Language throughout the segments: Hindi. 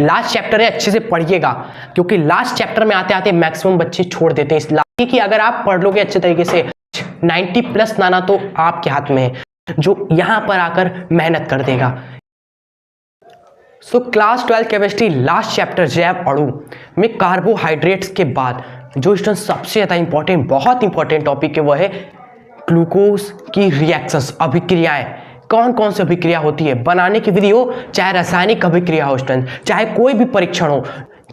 लास्ट चैप्टर है, अच्छे से पढ़िएगा, क्योंकि लास्ट चैप्टर में आते आते मैक्सिमम बच्चे छोड़ देते हैं। इसलिए कि अगर आप पढ़ लोगे अच्छे तरीके से 90+ लाना तो आपके हाथ में है, जो यहां पर आकर मेहनत कर देगा। So class 12 chemistry last chapter जैव अणु में कार्बोहाइड्रेट्स के बाद जो स्टूडेंट सबसे ज़्यादा इंपॉर्टेंट, बहुत इंपॉर्टेंट टॉपिक है, वह है ग्लूकोज की रिएक्शंस, अभिक्रियाएं। कौन कौन सी अभिक्रिया होती है, बनाने की विधि हो, चाहे रासायनिक अभिक्रिया हो स्टूडेंट, चाहे कोई भी परीक्षण हो,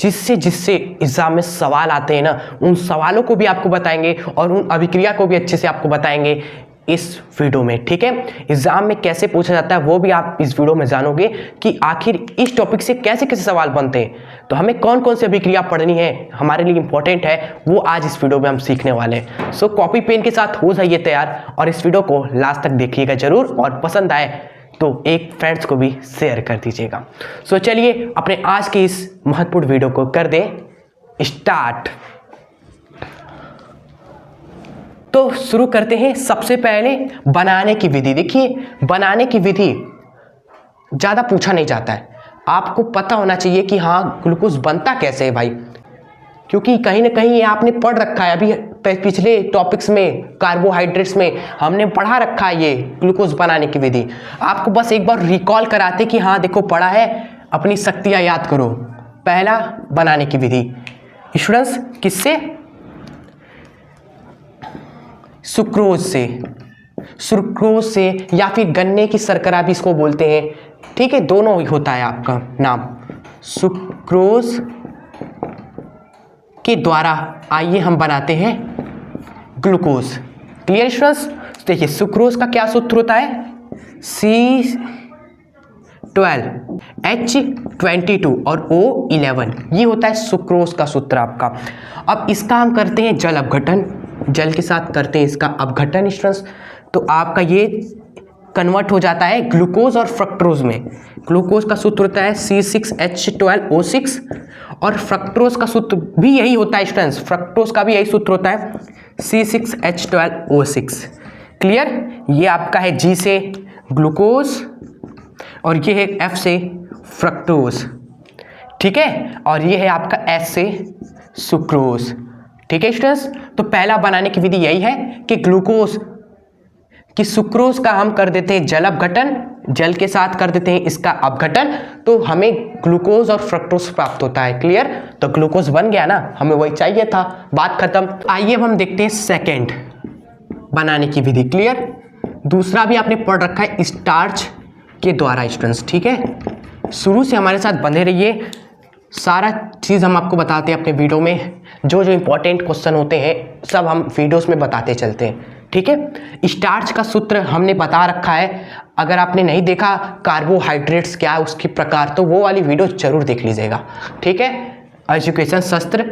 जिससे एग्जाम में सवाल आते हैं ना, उन सवालों को भी आपको बताएंगे और उन अभिक्रिया को भी अच्छे से आपको बताएंगे इस वीडियो में। ठीक है, एग्जाम में कैसे पूछा जाता है वो भी आप इस वीडियो में जानोगे कि आखिर इस टॉपिक से कैसे कैसे सवाल बनते हैं। तो हमें कौन कौन सी अभिक्रिया पढ़नी है, हमारे लिए इंपॉर्टेंट है, वो आज इस वीडियो में हम सीखने वाले हैं। सो कॉपी पेन के साथ हो जाइए तैयार और इस वीडियो को लास्ट तक देखिएगा जरूर, और पसंद आए तो एक फ्रेंड्स को भी शेयर कर दीजिएगा। सो चलिए अपने आज की इस महत्वपूर्ण वीडियो को कर दें स्टार्ट। तो शुरू करते हैं। सबसे पहले बनाने की विधि। देखिए, बनाने की विधि ज़्यादा पूछा नहीं जाता है, आपको पता होना चाहिए कि हाँ ग्लूकोज बनता कैसे है भाई, क्योंकि कहीं ना कहीं ये आपने पढ़ रखा है। अभी पिछले टॉपिक्स में कार्बोहाइड्रेट्स में हमने पढ़ा रखा है ये ग्लूकोज बनाने की विधि। आपको बस एक बार रिकॉल कराते कि हाँ देखो पढ़ा है, अपनी शक्तियाँ याद करो। पहला बनाने की विधि स्टूडेंट्स किससे, सुक्रोज से या फिर गन्ने की शर्करा भी इसको बोलते हैं। ठीक है, दोनों ही होता है आपका नाम। सुक्रोज के द्वारा आइए हम बनाते हैं ग्लूकोज। Clear students? देखिए सुक्रोज का क्या सूत्र होता है, C12H22 और O11, ये होता है सुक्रोज का सूत्र आपका। अब इसका हम करते हैं जल अपघटन, जल के साथ करते हैं इसका अपघटन स्टूडेंट्स, तो आपका ये कन्वर्ट हो जाता है ग्लूकोज और फ्रक्टोज में। ग्लूकोज का सूत्र होता है C6H12O6 और फ्रक्टोज का सूत्र भी यही होता है स्टूडेंट्स, फ्रक्टोज का भी यही सूत्र होता है C6H12O6। क्लियर? ये आपका है G से ग्लूकोज और ये है F से फ्रक्टोज। ठीक है, और ये है आपका S से सुक्रोज। ठीक है स्टूडेंट्स, तो पहला बनाने की विधि यही है कि ग्लूकोज कि सुक्रोज का हम कर देते हैं जल अपघटन, जल के साथ कर देते हैं इसका अपघटन, तो हमें ग्लूकोज और फ्रक्टोज प्राप्त होता है। क्लियर? तो ग्लूकोज बन गया ना, हमें वही चाहिए था, बात खत्म। आइए अब हम देखते हैं सेकंड बनाने की विधि। क्लियर? दूसरा भी आपने पढ़ रखा है स्टार्च के द्वारा स्टूडेंट्स। ठीक है, शुरू से हमारे साथ बने रहिए, सारा चीज़ हम आपको बताते हैं अपने वीडियो में, जो जो इंपॉर्टेंट क्वेश्चन होते हैं सब हम वीडियोस में बताते चलते हैं। ठीक है, स्टार्च का सूत्र हमने बता रखा है, अगर आपने नहीं देखा कार्बोहाइड्रेट्स क्या है उसके प्रकार, तो वो वाली वीडियो जरूर देख लीजिएगा। ठीक है, एजुकेशन शास्त्र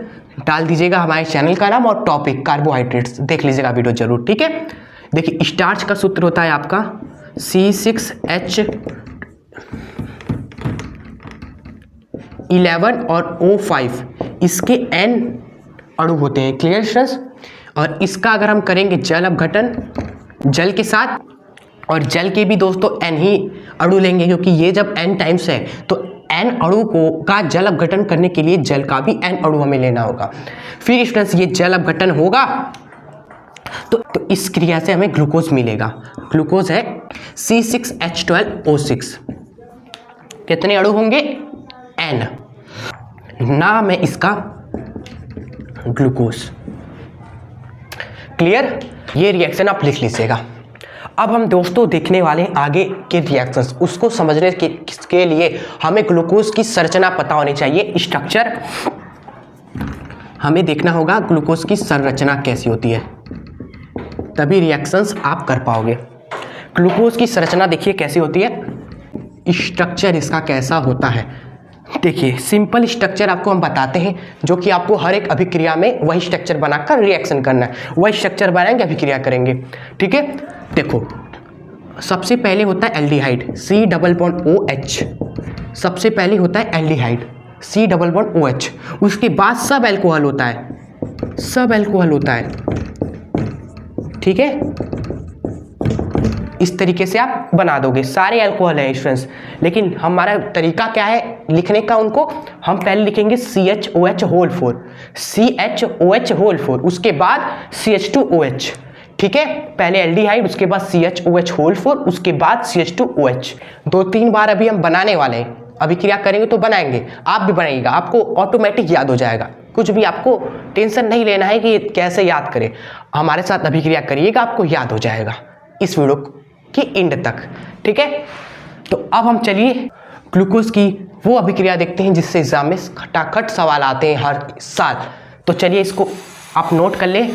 डाल दीजिएगा हमारे चैनल का नाम और टॉपिक कार्बोहाइड्रेट्स, देख लीजिएगा वीडियो जरूर। ठीक है, देखिए स्टार्च का सूत्र होता है आपका C6H11 और O5, इसके N अणु होते हैं। Clear students? और इसका अगर हम करेंगे जल अपघटन जल के साथ, और जल के भी दोस्तों N ही अणु लेंगे, क्योंकि ये जब N टाइम्स है तो N अणु का जल अपघटन करने के लिए जल का भी N अणु हमें लेना होगा। फिर स्टूडेंट्स ये जल अपघटन होगा तो इस क्रिया से हमें ग्लूकोज मिलेगा। ग्लूकोज है C6H12O6, कितने अणु होंगे, N, नाम है इसका ग्लूकोज। क्लियर? ये रिएक्शन आप लिख लीजिएगा। अब हम दोस्तों देखने वाले हैं आगे के रिएक्शंस, उसको समझने के लिए हमें ग्लूकोज की संरचना पता होनी चाहिए, स्ट्रक्चर हमें देखना होगा, ग्लूकोज की संरचना कैसी होती है, तभी रिएक्शंस आप कर पाओगे। ग्लूकोज की संरचना देखिए कैसी होती है, स्ट्रक्चर इसका कैसा होता है। देखिए सिंपल स्ट्रक्चर आपको हम बताते हैं, जो कि आपको हर एक अभिक्रिया में वही स्ट्रक्चर बनाकर रिएक्शन करना है, वही स्ट्रक्चर बनाएंगे अभिक्रिया करेंगे। ठीक है, देखो सबसे पहले होता है एल्डिहाइड C⋅OH, सबसे पहले होता है एल्डिहाइड C⋅OH, उसके बाद सब एल्कोहल होता है, सब एल्कोहल होता है। ठीक है, इस तरीके से आप बना दोगे, सारे अल्कोहल है स्टूडेंट्स। लेकिन हमारा तरीका क्या है लिखने का उनको, हम पहले लिखेंगे CHOH होल 4, CHOH होल 4, उसके बाद CH2OH, ठीक है। पहले एल्डिहाइड, उसके बाद CHOH होल 4, उसके बाद CH2OH। 2-3 बार अभी हम बनाने वाले हैं, अभिक्रिया करेंगे तो बनाएंगे, आप भी बनाइएगा, आपको ऑटोमेटिक याद हो जाएगा। कुछ भी आपको टेंशन नहीं लेना है कि कैसे याद करें, हमारे साथ अभिक्रिया करिएगा, आपको याद हो जाएगा इस वीडियो की एंड तक, ठीक है। तो अब हम चलिए ग्लूकोज की वो अभिक्रिया देखते हैं जिससे एग्जाम में खटाखट सवाल आते हैं हर साल। तो चलिए इसको आप नोट कर लें,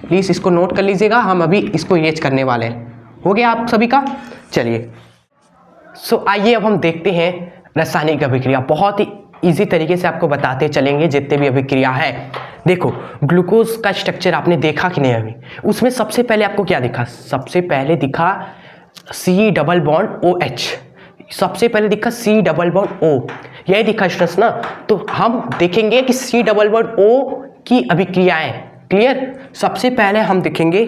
प्लीज़ इसको नोट कर लीजिएगा, हम अभी इसको इरेज करने वाले हैं। हो गया आप सभी का? चलिए आइए अब हम देखते हैं रासायनिक अभिक्रिया। बहुत ही इजी तरीके से आपको बताते चलेंगे जितने भी अभिक्रिया है। देखो ग्लूकोज का स्ट्रक्चर आपने देखा कि नहीं अभी, उसमें सबसे पहले आपको क्या दिखा, सबसे पहले दिखा C डबल बॉन्ड OH, सबसे पहले दिखा C डबल बॉन्ड O, यही दिखा स्ट्रेस ना। तो हम देखेंगे कि C डबल बॉन्ड O की अभिक्रियाएं, क्लियर। सबसे पहले हम देखेंगे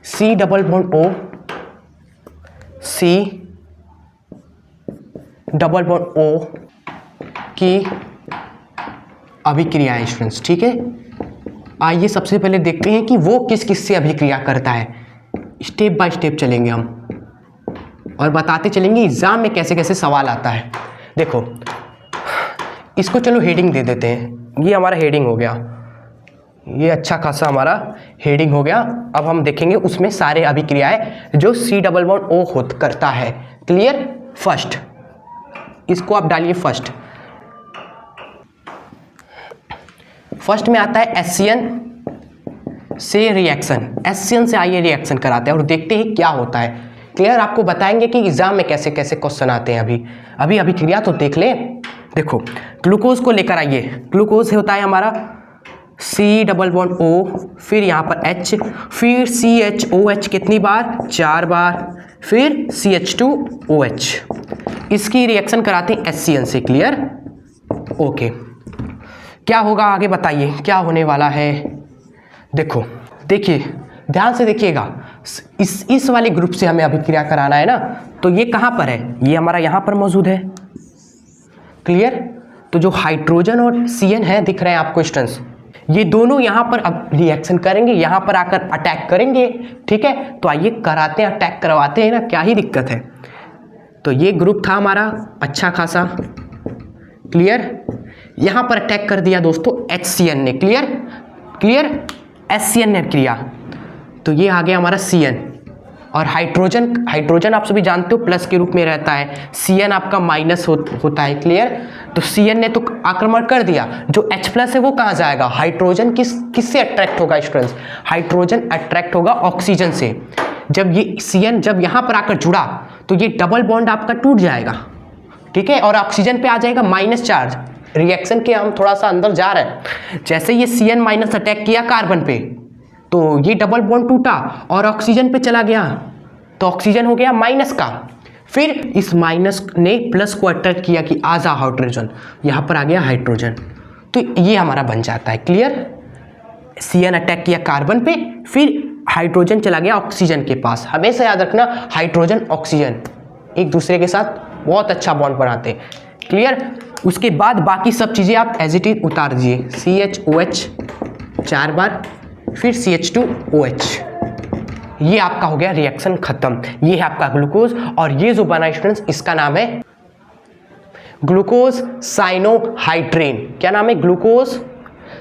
C double bond O, C double bond O की अभिक्रियाएं स्टूडेंट्स, ठीक है। आइए सबसे पहले देखते हैं कि वो किस किस से अभिक्रिया करता है, स्टेप बाय स्टेप चलेंगे हम और बताते चलेंगे एग्जाम में कैसे कैसे सवाल आता है। देखो इसको चलो हेडिंग दे देते हैं, ये हमारा हेडिंग हो गया, ये अच्छा खासा हमारा हेडिंग हो गया। अब हम देखेंगे उसमें सारे अभिक्रियाएं जो C डबल बॉन्ड O करता है, क्लियर। फर्स्ट इसको आप डालिए, फर्स्ट में आता है HCN से रिएक्शन, HCN से आइए रिएक्शन कराते हैं और देखते हैं क्या होता है, क्लियर। आपको बताएंगे कि एग्जाम में कैसे कैसे क्वेश्चन आते हैं। अभी अभिक्रिया तो देख ले। देखो ग्लूकोज को लेकर आइए, ग्लूकोज होता है हमारा C डबल बॉन्ड O, फिर यहाँ पर H, फिर CHOH कितनी बार, 4 बार, फिर CH2OH। इसकी रिएक्शन कराते हैं HCN से, क्लियर, ओके। क्या होगा आगे बताइए, क्या होने वाला है। देखो देखिए ध्यान से देखिएगा, इस वाले ग्रुप से हमें अभिक्रिया कराना है ना, तो ये कहाँ पर है, ये हमारा यहाँ पर मौजूद है, क्लियर। तो जो हाइड्रोजन और CN है दिख रहे हैं आपको स्टूडेंट्स, ये दोनों यहाँ पर अब रिएक्शन करेंगे, यहाँ पर आकर अटैक करेंगे, ठीक है। तो आइए कराते हैं, अटैक करवाते हैं ना, क्या ही दिक्कत है। तो ये ग्रुप था हमारा अच्छा खासा, क्लियर। यहाँ पर अटैक कर दिया दोस्तों HCN ने, क्लियर, HCN ने क्रिया, तो ये आ गया हमारा CN। और हाइड्रोजन आप सभी जानते हो प्लस के रूप में रहता है, CN आपका माइनस होता है, क्लियर। तो CN ने तो आक्रमण कर दिया, जो H प्लस है वो कहाँ जाएगा, हाइड्रोजन किससे अट्रैक्ट होगा स्टूडेंट्स, हाइड्रोजन अट्रैक्ट होगा ऑक्सीजन से। जब ये CN जब यहाँ पर आकर जुड़ा तो ये डबल बॉन्ड आपका टूट जाएगा, ठीक है, और ऑक्सीजन पे आ जाएगा माइनस चार्ज। रिएक्शन के हम थोड़ा सा अंदर जा रहे हैं, जैसे ये CN माइनस अटैक किया कार्बन पे तो ये डबल बॉन्ड टूटा और ऑक्सीजन पे चला गया, तो ऑक्सीजन हो गया माइनस का, फिर इस माइनस ने प्लस को अट्रैक्ट किया कि आजा हाइड्रोजन, यहाँ पर आ गया हाइड्रोजन, तो ये हमारा बन जाता है, क्लियर। CN अटैक किया कार्बन पे, फिर हाइड्रोजन चला गया ऑक्सीजन के पास। हमेशा याद रखना हाइड्रोजन ऑक्सीजन एक दूसरे के साथ बहुत अच्छा बॉन्ड बनाते हैं, क्लियर। उसके बाद बाकी सब चीज़ें आप एज इट इज उतार दीजिए, CHOH 4 बार, फिर CH2OH, ये आपका हो गया रिएक्शन खत्म। ये है आपका ग्लूकोज, और ये जो बना स्टूडेंट्स इसका नाम है ग्लूकोज साइनोहाइड्रेन। क्या नाम है, ग्लूकोज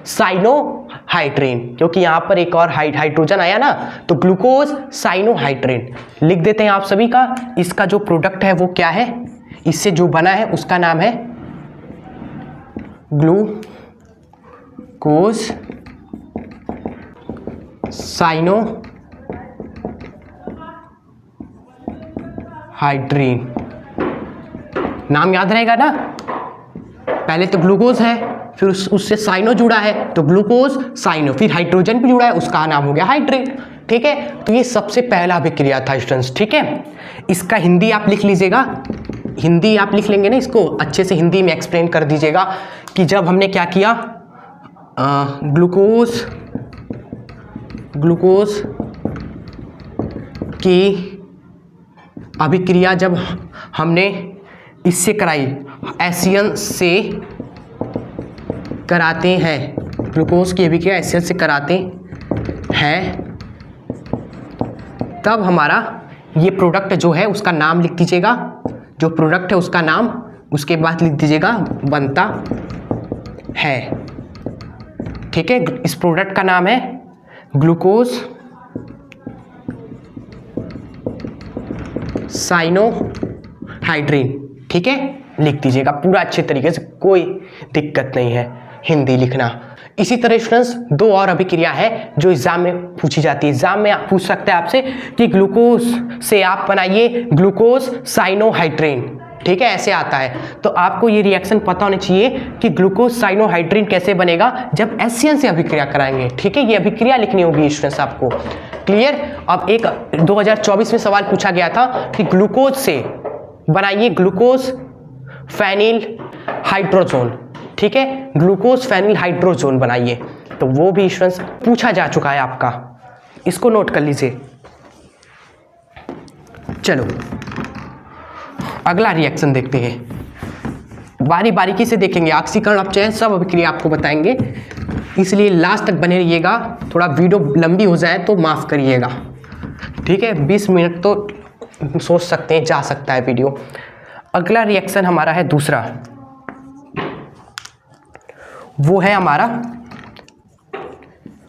साइनोहाइड्रेन, क्योंकि यहाँ पर एक और हाइड्रोजन आया ना, तो ग्लूकोज साइनोहाइड्रेन लिख देते हैं आप सभी का। इसका जो प्रोडक्ट है वो क्या है, इससे जो बना है उसका नाम है ग्लूकोज साइनोहाइड्रेन, नाम याद रहेगा ना। पहले तो ग्लूकोज है, फिर उससे साइनो जुड़ा है तो ग्लूकोज साइनो, फिर हाइड्रोजन भी जुड़ा है उसका नाम हो गया हाइड्रेन, ठीक है। तो ये सबसे पहला अभिक्रिया था स्टूडेंट्स, ठीक है। इसका हिंदी आप लिख लीजिएगा, हिंदी आप लिख लेंगे ना, इसको अच्छे से हिंदी में एक्सप्लेन कर दीजिएगा कि जब हमने क्या किया, ग्लूकोज की अभिक्रिया जब हमने इससे कराई, एसियन से कराते हैं, ग्लूकोज की अभिक्रिया एसियन से कराते हैं, तब हमारा ये प्रोडक्ट जो है उसका नाम लिख दीजिएगा, जो प्रोडक्ट है उसका नाम, उसके बाद लिख दीजिएगा बनता है। ठीक है, इस प्रोडक्ट का नाम है ग्लूकोज साइनोहाइड्रिन। ठीक है, लिख दीजिएगा पूरा अच्छे तरीके से, कोई दिक्कत नहीं है हिंदी लिखना। इसी तरह स्टूडेंट्स दो और अभिक्रिया है जो एग्जाम में पूछी जाती है। एग्जाम में आप पूछ सकते हैं आपसे कि ग्लूकोज से आप बनाइए ग्लूकोज साइनोहाइड्रिन। ठीक है, ऐसे आता है, तो आपको ये रिएक्शन पता होना चाहिए कि ग्लूकोज साइनोहाइड्रिन कैसे बनेगा जब एसियन से अभिक्रिया कराएंगे। ठीक है, ये अभिक्रिया लिखनी होगी स्टूडेंट्स आपको। क्लियर। अब एक 2024 में सवाल पूछा गया था कि ग्लूकोज से बनाइए ग्लूकोज फेनिल हाइड्रोजोन। ठीक है, ग्लूकोज फेनिल हाइड्रोजोन बनाइए, तो वो भी स्टूडेंट्स पूछा जा चुका है आपका, इसको नोट कर लीजिए। चलो अगला रिएक्शन देखते हैं, बारी बारीकी से देखेंगे, ऑक्सीकरण अपचयन सब अभिक्रिया आपको बताएंगे, इसलिए लास्ट तक बने रहिएगा। थोड़ा वीडियो लंबी हो जाए तो माफ़ करिएगा। ठीक है, 20 मिनट तो सोच सकते हैं जा सकता है वीडियो। अगला रिएक्शन हमारा है दूसरा, वो है हमारा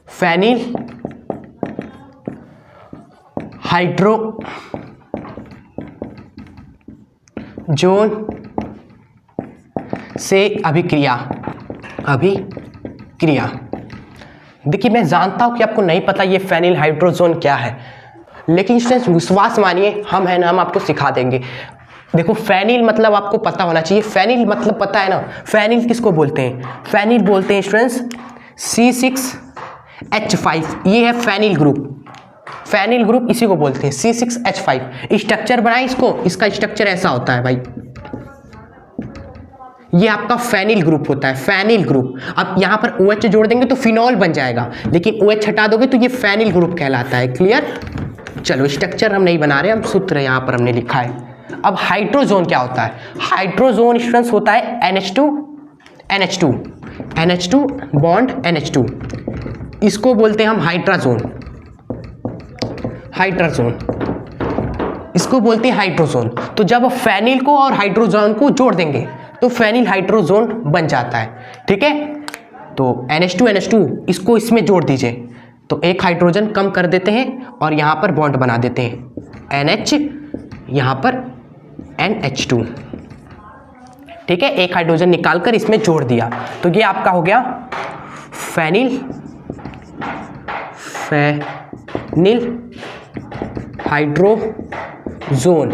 फेनिल हाइड्रोजोन से अभिक्रिया। देखिए मैं जानता हूं कि आपको नहीं पता ये फेनिल हाइड्रोजोन क्या है, लेकिन स्टूडेंट्स विश्वास मानिए, हम हैं ना, हम आपको सिखा देंगे। देखो फेनिल मतलब आपको पता होना चाहिए, फेनिल मतलब पता है ना, फेनिल किसको बोलते हैं? फेनिल बोलते हैं स्टूडेंट्स C6H5, ये है फेनिल ग्रुप। फेनिल ग्रुप इसी को बोलते हैं C6H5। स्ट्रक्चर बनाए इसको, इसका स्ट्रक्चर ऐसा होता है भाई, ये आपका फेनिल ग्रुप होता है, फेनिल ग्रुप। अब यहाँ पर OH जोड़ देंगे तो फिनॉल बन जाएगा, लेकिन OH हटा दोगे तो ये फेनिल ग्रुप कहलाता है। क्लियर। चलो स्ट्रक्चर हम नहीं बना रहे, हम सूत्र यहाँ पर हमने लिखा है। अब हाइड्रोजोन क्या होता है? हाइड्रोजोन स्टूडेंट्स होता है NH2 बॉन्ड NH2, इसको बोलते हैं हम हाइड्रोजोन, इसको बोलते हैं हाइड्रोजोन। तो जब फेनिल को और हाइड्रोजोन को जोड़ देंगे तो फेनिल हाइड्रोजोन बन जाता है। ठीक है, तो NH2 इसको इसमें जोड़ दीजिए तो एक हाइड्रोजन कम कर देते हैं और यहाँ पर बॉन्ड बना देते हैं NH, यहाँ पर NH2। ठीक है, एक हाइड्रोजन निकालकर इसमें जोड़ दिया तो ये आपका हो गया फेनिल हाइड्रोजोन।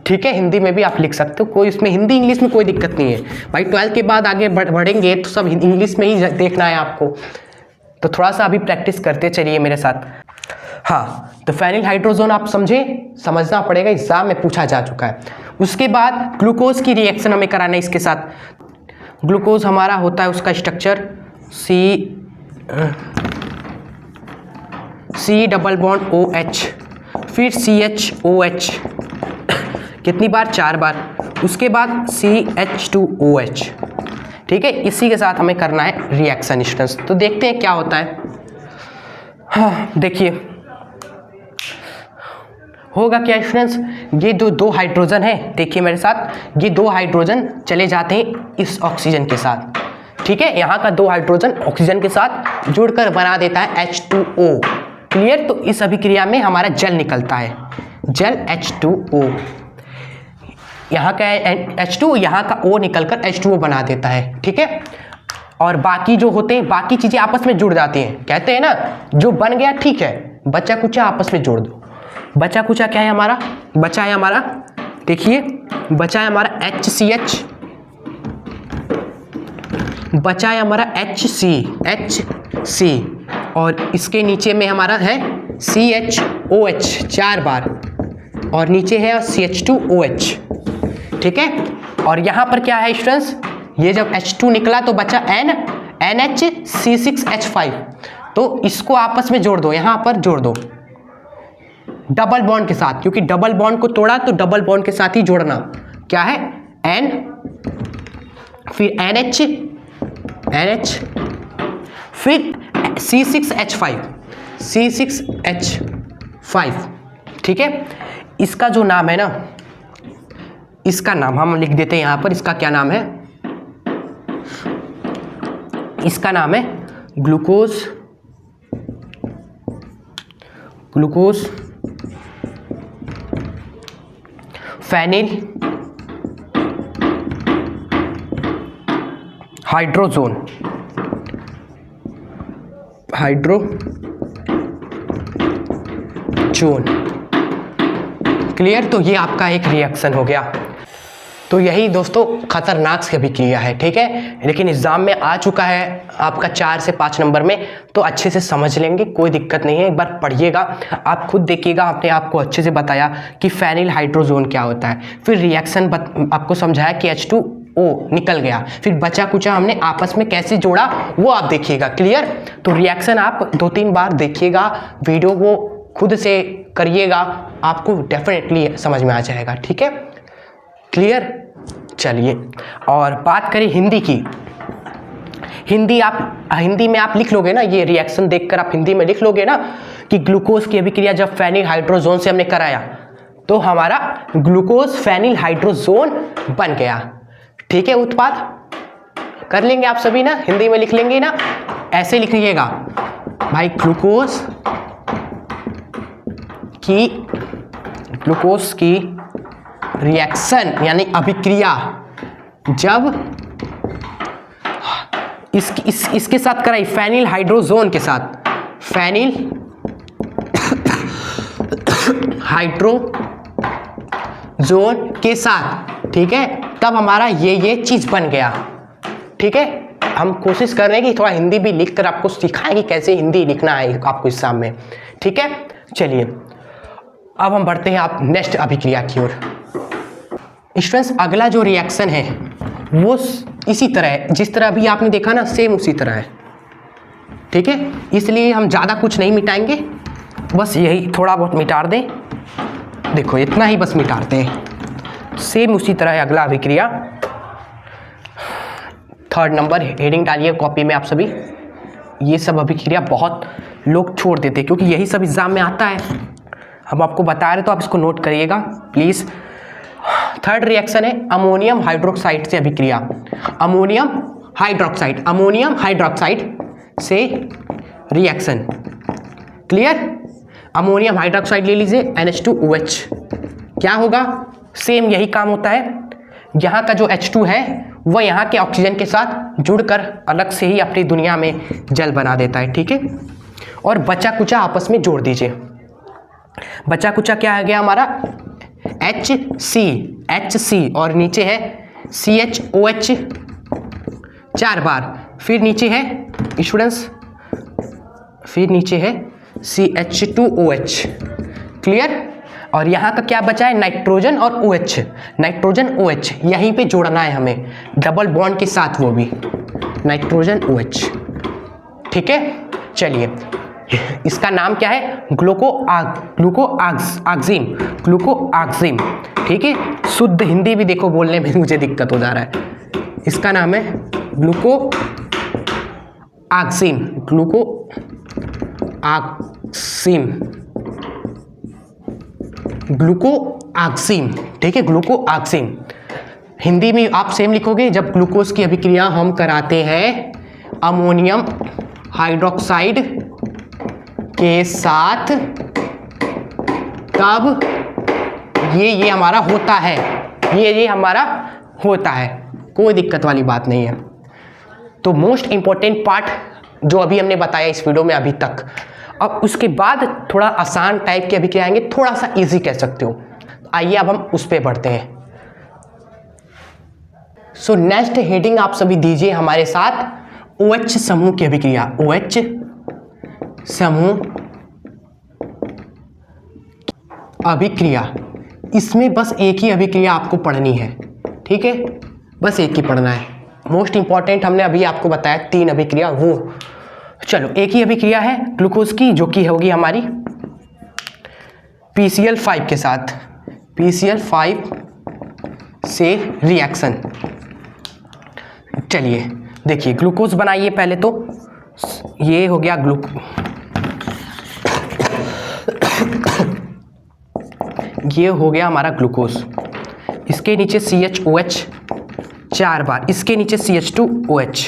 ठीक है, हिंदी में भी आप लिख सकते हो, कोई इसमें हिंदी इंग्लिश में कोई दिक्कत नहीं है भाई। 12 के बाद आगे बढ़ेंगे तो सब इंग्लिश में ही देखना है आपको, तो थोड़ा सा अभी प्रैक्टिस करते चलिए मेरे साथ। हाँ, तो फेनिल हाइड्रोजोन आप समझना पड़ेगा, एग्जाम में पूछा जा चुका है। उसके बाद ग्लूकोज की रिएक्शन हमें कराना है इसके साथ। ग्लूकोज हमारा होता है उसका structure C double bond OH, फिर CHOH, कितनी बार? 4 बार, उसके बाद CH2OH। ठीक है, इसी के साथ हमें करना है रिएक्शन स्टूडेंट्स। तो देखते हैं क्या होता है। हाँ देखिए होगा क्या स्टूडेंट्स, ये जो 2 हाइड्रोजन है, देखिए मेरे साथ, ये 2 हाइड्रोजन चले जाते हैं इस ऑक्सीजन के साथ। ठीक है, यहाँ का 2 हाइड्रोजन ऑक्सीजन के साथ जुड़कर बना देता है H2O। क्लियर। तो इस अभिक्रिया में हमारा जल निकलता है, जल H2O, यहाँ का H2, यहाँ का O निकलकर H2O बना देता है। ठीक है, और बाकी जो होते हैं, बाकी चीजें आपस में जुड़ जाती हैं। कहते हैं ना, जो बन गया ठीक है, बचा कुचा आपस में जोड़ दो। बचा कुचा क्या है हमारा? बचा है हमारा, देखिए बचा है हमारा HCH, बचा है हमारा HC, और इसके नीचे में हमारा है CHOH 4 बार, और नीचे है CH2OH। ठीक है, और यहाँ पर क्या है स्टूडेंट्स, ये जब H2 निकला तो बचा NHC6H5, तो इसको आपस में जोड़ दो, यहाँ पर जोड़ दो, डबल बॉन्ड के साथ, क्योंकि डबल बॉन्ड को तोड़ा तो डबल बॉन्ड के साथ ही जोड़ना। क्या है? N, फिर NH, फिर C6H5, ठीक है। इसका जो नाम है ना, इसका नाम हम लिख देते हैं यहां पर। इसका क्या नाम है? इसका नाम है ग्लूकोज फेनिल हाइड्रोजोन। क्लियर? तो ये आपका एक रिएक्शन हो गया। तो यही दोस्तों खतरनाक सी अभिक्रिया है, ठीक है। लेकिन एग्जाम में आ चुका है आपका 4 से 5 नंबर में, तो अच्छे से समझ लेंगे, कोई दिक्कत नहीं है। एक बार पढ़िएगा, आप खुद देखिएगा। आपने आपको अच्छे से बताया कि फेनिल हाइड्रोजोन क्या होता है, फिर रिएक्शन आपको समझाया कि H2O निकल गया, फिर बचा कुचा हमने आपस में कैसे जोड़ा वो आप देखिएगा। क्लियर? तो रिएक्शन आप 2-3 बार देखिएगा, वीडियो को खुद से करिएगा, आपको डेफिनेटली समझ में आ जाएगा, ठीक है। क्लियर? चलिए, और बात करें हिंदी की। हिंदी में आप लिख लोगे ना, ये रिएक्शन देखकर आप हिंदी में लिख लोगे ना कि ग्लूकोज की अभिक्रिया जब फेनिल हाइड्रोजोन से हमने कराया तो हमारा ग्लूकोज फेनिल हाइड्रोजोन बन गया, ठीक है। उत्पाद कर लेंगे आप सभी ना, हिंदी में लिख लेंगे ना, ऐसे लिखिएगा भाई। ग्लूकोज की रिएक्शन यानी अभिक्रिया जब इसके साथ कराई, फेनिल हाइड्रोजोन के साथ, फेनिल हाइड्रोजोन के साथ, ठीक है, तब हमारा ये चीज बन गया, ठीक है। हम कोशिश कर रहे हैं कि थोड़ा हिंदी भी लिखकर आपको सिखाएं कि कैसे हिंदी लिखना है आपको एग्जाम में, ठीक है। चलिए, अब हम बढ़ते हैं आप नेक्स्ट अभिक्रिया की ओर। स्टूडेंट्स, अगला जो रिएक्शन है वो इसी तरह है, जिस तरह अभी आपने देखा ना, सेम उसी तरह है, ठीक है। इसलिए हम ज़्यादा कुछ नहीं मिटाएंगे, बस यही थोड़ा बहुत मिटा दें। देखो, इतना ही बस मिटाते हैं, सेम उसी तरह है अगला अभिक्रिया। 3rd नंबर हेडिंग डालिए कॉपी में आप सभी। ये सब अभिक्रिया बहुत लोग छोड़ देते हैं क्योंकि यही सब एग्जाम में आता है। हम आपको बता रहे तो आप इसको नोट करिएगा प्लीज़। 3rd रिएक्शन है अमोनियम हाइड्रोक्साइड से अभिक्रिया। अमोनियम हाइड्रोक्साइड से रिएक्शन। क्लियर? अमोनियम हाइड्रोक्साइड ले लीजिए, NH2OH। क्या होगा? सेम यही काम होता है। यहाँ का जो H2 है वह यहाँ के ऑक्सीजन के साथ जुड़कर अलग से ही अपनी दुनिया में जल बना देता है, ठीक है। और बचा कुचा आपस में जोड़ दीजिए। बचा कुचा क्या आ गया हमारा? HC और नीचे है CHOH 4 बार, फिर नीचे है स्टूडेंट्स, फिर नीचे है CH2OH। क्लियर? और यहाँ का क्या बचा है? नाइट्रोजन और OH, नाइट्रोजन OH यहीं पे जोड़ना है हमें, डबल बॉन्ड के साथ, वो भी नाइट्रोजन OH, ठीक है। चलिए, इसका नाम क्या है? ग्लूकोआक्जिम, ठीक है। शुद्ध हिंदी भी देखो बोलने में मुझे दिक्कत हो जा रहा है। इसका नाम है ग्लूकोआक्जिम, ठीक है, ग्लूकोआक्जिम। हिंदी में आप सेम लिखोगे। जब ग्लूकोज की अभिक्रिया हम कराते हैं अमोनियम हाइड्रोक्साइड के साथ, तब ये हमारा होता है, ये हमारा होता है, कोई दिक्कत वाली बात नहीं है। तो मोस्ट इंपॉर्टेंट पार्ट जो अभी हमने बताया इस वीडियो में अभी तक। अब उसके बाद थोड़ा आसान टाइप के अभिक्रिया आएंगे, थोड़ा सा इजी कह सकते हो। आइए अब हम उस पर बढ़ते हैं। सो नेक्स्ट हेडिंग आप सभी दीजिए हमारे साथ, OH समूह की अभिक्रिया। OH समूह अभिक्रिया, इसमें बस एक ही अभिक्रिया आपको पढ़नी है, ठीक है, बस एक ही पढ़ना है। मोस्ट इंपॉर्टेंट हमने अभी आपको बताया 3 अभिक्रिया, वो चलो एक ही अभिक्रिया है ग्लूकोज की, जो कि होगी हमारी PCl5 के साथ, PCl5 से रिएक्शन। चलिए देखिए, ग्लूकोज बनाइए पहले तो। ये हो गया ये हो गया हमारा ग्लूकोज। इसके नीचे CHOH 4 बार, इसके नीचे CH2OH।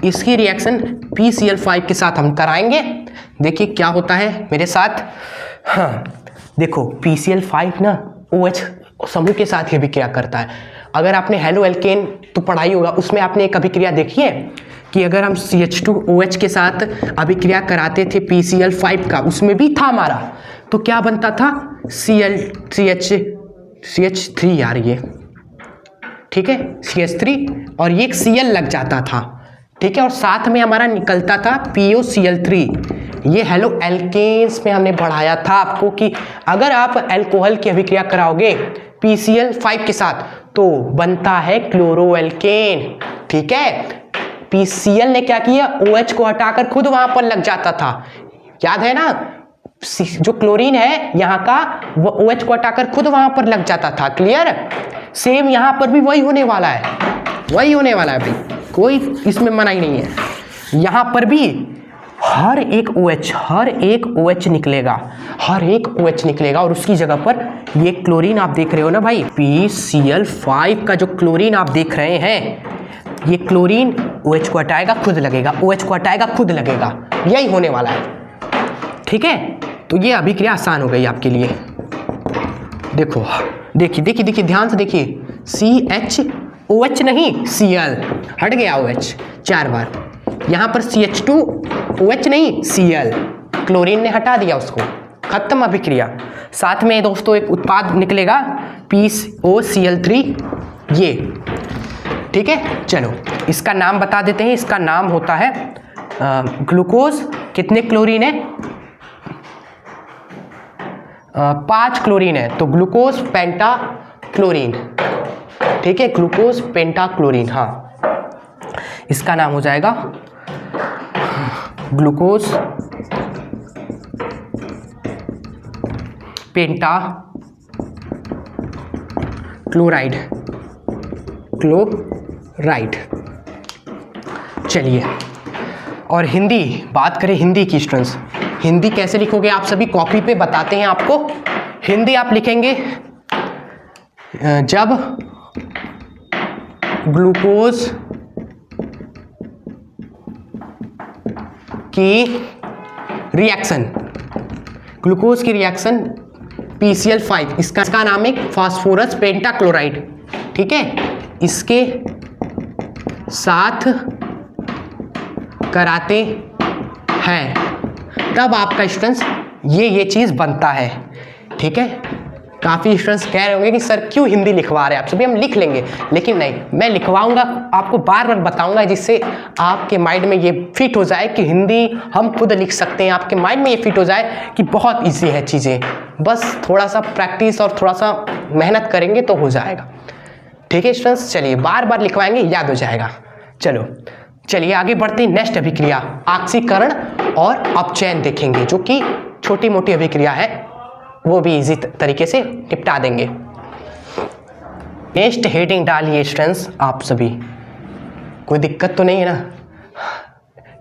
इसकी रिएक्शन PCl5 के साथ हम कराएंगे। देखिए क्या होता है मेरे साथ। हाँ देखो, PCl5 ना OH समूह के साथ ही अभिक्रिया करता है। अगर आपने हेलो एल्केन तो पढ़ाई होगा, उसमें आपने एक अभिक्रिया देखी है कि अगर हम CH2OH के साथ अभिक्रिया कराते थे PCl5 का, उसमें भी था हमारा, तो क्या बनता था CH3 यार ये, ठीक है, CH3 और ये एक Cl लग जाता था, ठीक है, और साथ में हमारा निकलता था POCl3। ये हेलो एल्केन्स में हमने पढ़ाया था आपको कि अगर आप अल्कोहल की अभिक्रिया कराओगे PCl5 के साथ तो बनता है क्लोरो एल्केन, ठीक है। PCl ने क्या किया, OH को हटाकर खुद वहां पर लग जाता था, याद है ना। जो क्लोरीन है यहाँ का, वो OH को हटाकर खुद वहां पर लग जाता था, क्लियर। सेम यहाँ पर भी वही होने वाला है, वही होने वाला है भाई, कोई इसमें मनाही नहीं है। यहाँ पर भी हर एक OH निकलेगा, हर एक OH निकलेगा, और उसकी जगह पर ये क्लोरीन आप देख रहे हो ना भाई, PCl5 का जो क्लोरीन आप देख रहे हैं, ये क्लोरीन OH को हटाएगा खुद लगेगा, OH को हटाएगा खुद लगेगा, यही होने वाला है, ठीक है। तो ये अभिक्रिया आसान हो गई आपके लिए। देखो देखिए देखिए देखिए, ध्यान से देखिए, CHOH नहीं Cl, हट गया OH 4 बार। यहाँ पर CH2OH नहीं Cl, क्लोरीन ने हटा दिया उसको, खत्म अभिक्रिया। साथ में दोस्तों एक उत्पाद निकलेगा POCl3, ये, ठीक है। चलो इसका नाम बता देते हैं, इसका नाम होता है ग्लूकोज। कितने क्लोरीन है, 5 क्लोरीन है, तो ग्लूकोज पेंटाक्लोरीन, ठीक है, ग्लूकोज पेंटाक्लोरीन। हाँ, इसका नाम हो जाएगा ग्लूकोज पेंटाक्लोराइड, क्लोराइड। चलिए, और हिंदी बात करें, हिंदी की स्टूडेंट्स, हिंदी कैसे लिखोगे आप सभी कॉपी पे बताते हैं आपको। हिंदी आप लिखेंगे, जब ग्लूकोज की रिएक्शन, ग्लूकोज की रिएक्शन PCl5, इसका नाम है फास्फोरस पेंटाक्लोराइड, ठीक है, इसके साथ कराते हैं, तब आपका स्टूडेंट्स ये चीज़ बनता है, ठीक है। काफ़ी स्टूडेंट्स कह रहे होंगे कि सर क्यों हिंदी लिखवा रहे हैं आप सभी, हम लिख लेंगे, लेकिन नहीं, मैं लिखवाऊंगा, आपको बार बार बताऊंगा, जिससे आपके माइंड में ये फिट हो जाए कि हिंदी हम खुद लिख सकते हैं, आपके माइंड में ये फिट हो जाए कि बहुत ईजी है चीज़ें, बस थोड़ा सा प्रैक्टिस और थोड़ा सा मेहनत करेंगे तो हो जाएगा, ठीक है स्टूडेंट्स। चलिए बार बार लिखवाएंगे, याद हो जाएगा। चलो चलिए आगे बढ़ते हैं। नेक्स्ट अभिक्रिया ऑक्सीकरण और अपचयन देखेंगे, जो कि छोटी मोटी अभिक्रिया है, वो भी इजी तरीके से निपटा देंगे। नेक्स्ट हेडिंग डालिए स्टूडेंट्स आप सभी, कोई दिक्कत तो नहीं है ना,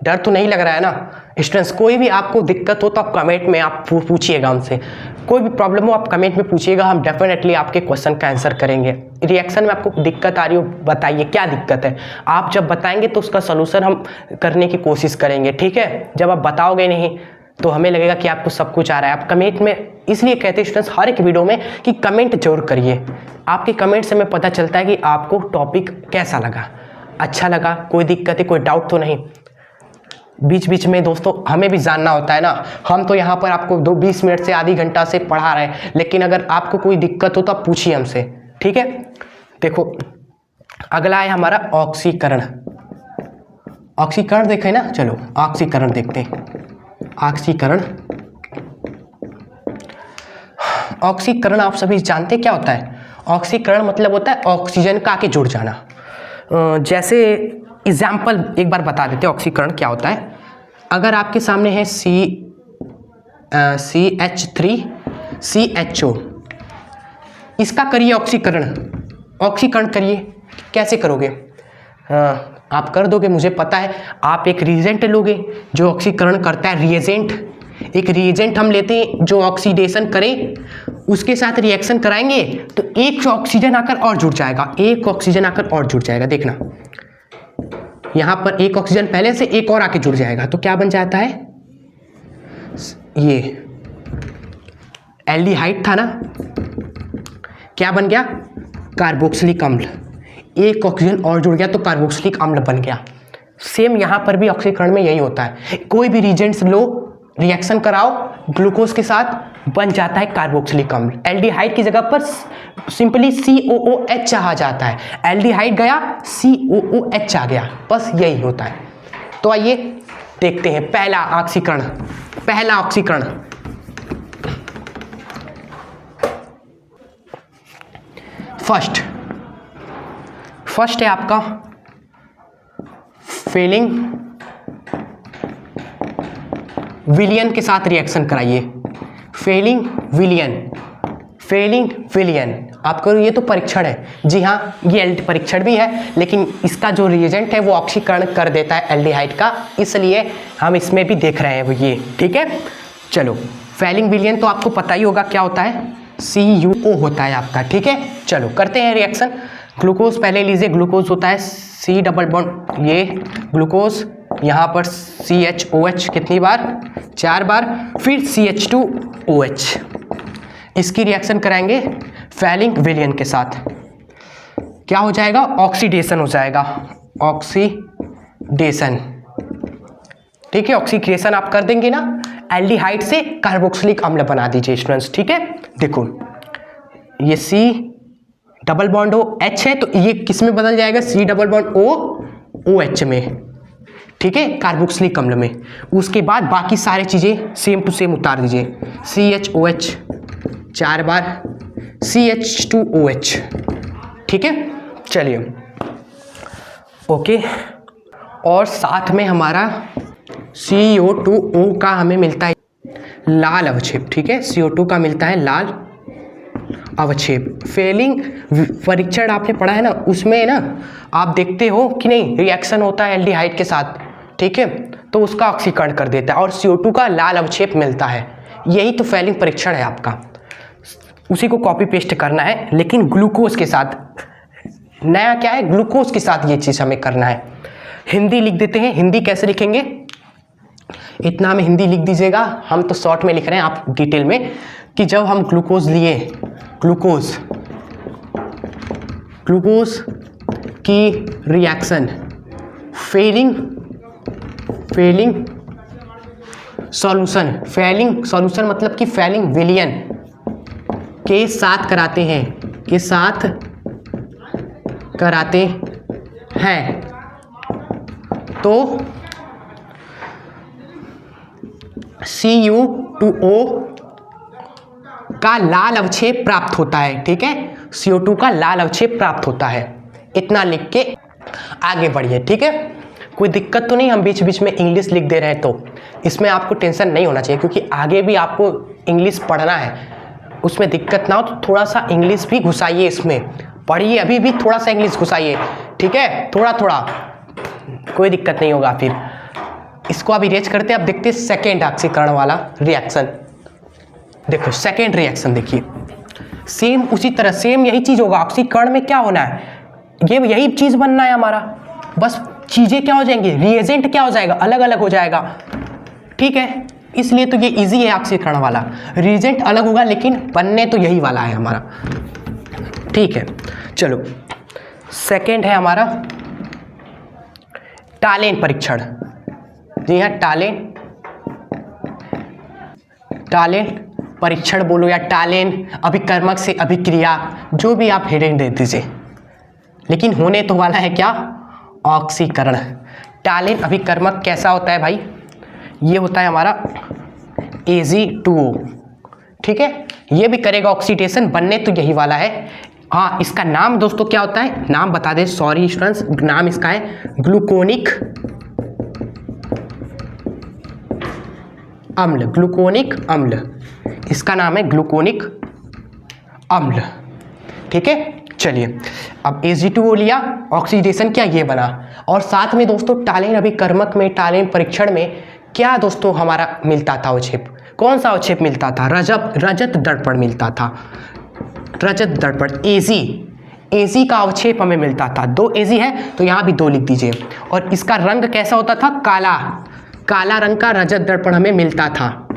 डर तो नहीं लग रहा है ना स्टूडेंट्स। कोई भी आपको दिक्कत हो तो आप कमेंट में आप पूछिएगा हमसे, कोई भी प्रॉब्लम हो आप कमेंट में पूछिएगा, हम डेफिनेटली आपके क्वेश्चन का आंसर करेंगे। रिएक्शन में आपको दिक्कत आ रही हो बताइए क्या दिक्कत है, आप जब बताएंगे तो उसका सलूशन हम करने की कोशिश करेंगे, ठीक है। जब आप बताओगे नहीं तो हमें लगेगा कि आपको सब कुछ आ रहा है। आप कमेंट में, इसलिए कहते हैं स्टूडेंट्स हर एक वीडियो में कि कमेंट जरूर करिए, आपके कमेंट से हमें पता चलता है कि आपको टॉपिक कैसा लगा, अच्छा लगा, कोई दिक्कत है, कोई डाउट तो नहीं। बीच बीच में दोस्तों हमें भी जानना होता है ना, हम तो यहाँ पर आपको 20 मिनट से आधी घंटा से पढ़ा रहे हैं, लेकिन अगर आपको कोई दिक्कत हो तो आप पूछिए हमसे, ठीक है। देखो अगला है हमारा ऑक्सीकरण। ऑक्सीकरण देखें ना, चलो ऑक्सीकरण देखते हैं। ऑक्सीकरण, ऑक्सीकरण आप सभी जानते क्या होता है। ऑक्सीकरण मतलब होता है ऑक्सीजन का आके जुड़ जाना। जैसे एग्जाम्पल एक बार बता देते हैं ऑक्सीकरण क्या होता है। अगर आपके सामने है CH3 CHO। इसका करिए ऑक्सीकरण, ऑक्सीकरण करिए। कैसे करोगे? आप कर दोगे, मुझे पता है। आप एक रिएजेंट लोगे जो ऑक्सीकरण करता है, रिएजेंट। एक रिएजेंट हम लेते हैं जो ऑक्सीडेशन करे, उसके साथ रिएक्शन कराएंगे तो एक ऑक्सीजन आकर और जुड़ जाएगा, एक ऑक्सीजन आकर और जुड़ जाएगा। देखना यहां पर एक ऑक्सीजन पहले से एक और आके जुड़ जाएगा तो क्या बन जाता है? ये एल्डिहाइड था ना, क्या बन गया? कार्बोक्सिलिक अम्ल। एक ऑक्सीजन और जुड़ गया तो कार्बोक्सिलिक अम्ल बन गया। सेम यहाँ पर भी ऑक्सीकरण में यही होता है। कोई भी रिएजेंट्स लो, रिएक्शन कराओ ग्लूकोज के साथ, बन जाता है कार्बोक्सिलिक अम्ल। एल्डिहाइड की जगह पर सिंपली COOH आ जाता है। एल्डिहाइड गया, COOH आ गया, बस यही होता है। तो आइए देखते हैं पहला ऑक्सीकरण। पहला ऑक्सीकरण, फर्स्ट है आपका फेलिंग विलियन के साथ रिएक्शन कराइए। फेलिंग विलियन आपको, ये तो परीक्षण है। जी हाँ, ये परीक्षण भी है, लेकिन इसका जो रिएजेंट है वो ऑक्सीकरण कर देता है एल्डिहाइड का, इसलिए हम इसमें भी देख रहे हैं वो ये। ठीक है, चलो फेलिंग विलियन तो आपको पता ही होगा क्या होता है, CuO होता है आपका। ठीक है, चलो करते हैं रिएक्शन। ग्लूकोज पहले लीजिए, ग्लूकोज होता है C डबल बॉन्ड, ये ग्लूकोज, यहाँ पर CHOH कितनी बार? 4 बार, फिर CH2OH। इसकी रिएक्शन कराएंगे फेलिंग विलियन के साथ, क्या हो जाएगा? ऑक्सीडेशन हो जाएगा, ऑक्सीडेशन। ठीक है, ऑक्सीडेशन आप कर देंगे ना, एल्डिहाइड से कार्बोक्सिलिक अम्ल बना दीजिए स्टूडेंट्स। ठीक है, देखो ये C डबल बॉन्ड OH है तो ये किस में बदल जाएगा? C डबल बॉन्ड OH में। ठीक है, कार्बोक्सिलिक अम्ल में। उसके बाद बाकी सारी चीज़ें सेम टू सेम उतार दीजिए। CHOH 4 बार, CH2OH। ठीक है, चलिए ओके। और साथ में हमारा CO2O का हमें मिलता है लाल अवक्षेप। ठीक है, CO2 का मिलता है लाल अवक्षेप। फेलिंग परीक्षण आपने पढ़ा है ना, उसमें ना आप देखते हो कि नहीं, रिएक्शन होता है एल्डिहाइड के साथ। ठीक है, तो उसका ऑक्सीकरण कर देता है और CO2 का लाल अवक्षेप मिलता है। यही तो फेलिंग परीक्षण है आपका, उसी को कॉपी पेस्ट करना है, लेकिन ग्लूकोज के साथ। नया क्या है? ग्लूकोज के साथ ये चीज़ हमें करना है। हिंदी लिख देते हैं। हिंदी कैसे लिखेंगे? इतना हमें हिंदी लिख दीजिएगा, हम तो शॉर्ट में लिख रहे हैं, आप डिटेल में, कि जब हम ग्लूकोज लिए, ग्लूकोज की रिएक्शन फेलिंग सॉल्यूशन मतलब कि फेलिंग विलियन के साथ कराते हैं तो CU2O का लाल अवक्षेप प्राप्त होता है। ठीक है, CO2 का लाल अवक्षेप प्राप्त होता है। इतना लिख के आगे बढ़िए। ठीक है, कोई दिक्कत तो नहीं, हम बीच बीच में इंग्लिश लिख दे रहे हैं तो इसमें आपको टेंशन नहीं होना चाहिए, क्योंकि आगे भी आपको इंग्लिश पढ़ना है, उसमें दिक्कत ना हो तो थोड़ा सा इंग्लिश भी घुसाइए इसमें, पढ़िए, अभी भी थोड़ा सा इंग्लिश घुसाइए। ठीक है, थोड़ा, कोई दिक्कत नहीं होगा। फिर इसको अभी रेज करते हैं। अब देखते हैं सेकेंड ऑक्सीकरण वाला रिएक्शन। देखो सेकेंड रिएक्शन देखिए, सेम उसी तरह, सेम यही चीज़ होगा। ऑक्सीकरण में क्या होना है? ये यही चीज़ बनना है हमारा, बस चीज़ें क्या हो जाएंगी, रिएजेंट क्या हो जाएगा, अलग अलग हो जाएगा। ठीक है, इसलिए तो ये इजी है ऑक्सीकरण वाला। रिएजेंट अलग होगा लेकिन बनने तो यही वाला है हमारा। ठीक है, चलो सेकेंड है हमारा टालेन परीक्षण। जी हाँ, टालेन परीक्षण बोलो या टालेन अभिकर्मक से अभिक्रिया, जो भी आप हेडिंग दे दीजिए, लेकिन होने तो वाला है क्या? ऑक्सीकरण। टालेन अभिकर्मक कैसा होता है भाई? ये होता है हमारा Ag2O। ठीक है, ये भी करेगा ऑक्सीडेशन, बनने तो यही वाला है। हाँ, इसका नाम दोस्तों क्या होता है? नाम बता दें, सॉरी स्टूडेंट्स, नाम इसका है ग्लूकोनिक अम्ल। ग्लूकोनिक अम्ल इसका नाम है ग्लूकोनिक अम्ल। ठीक है, चलिए अब Ag2O लिया, ऑक्सीडेशन क्या ये बना, और साथ में दोस्तों टालेन अभिकर्मक में, टालेन परीक्षण में क्या दोस्तों हमारा मिलता था अवक्षेप, कौन सा अवक्षेप मिलता था, रजत दर्पण मिलता था, रजत दर्पण Ag का अवक्षेप हमें मिलता था। 2 Ag है तो यहाँ भी 2 लिख दीजिए। और इसका रंग कैसा होता था, काला रंग का रजत दर्पण हमें मिलता था।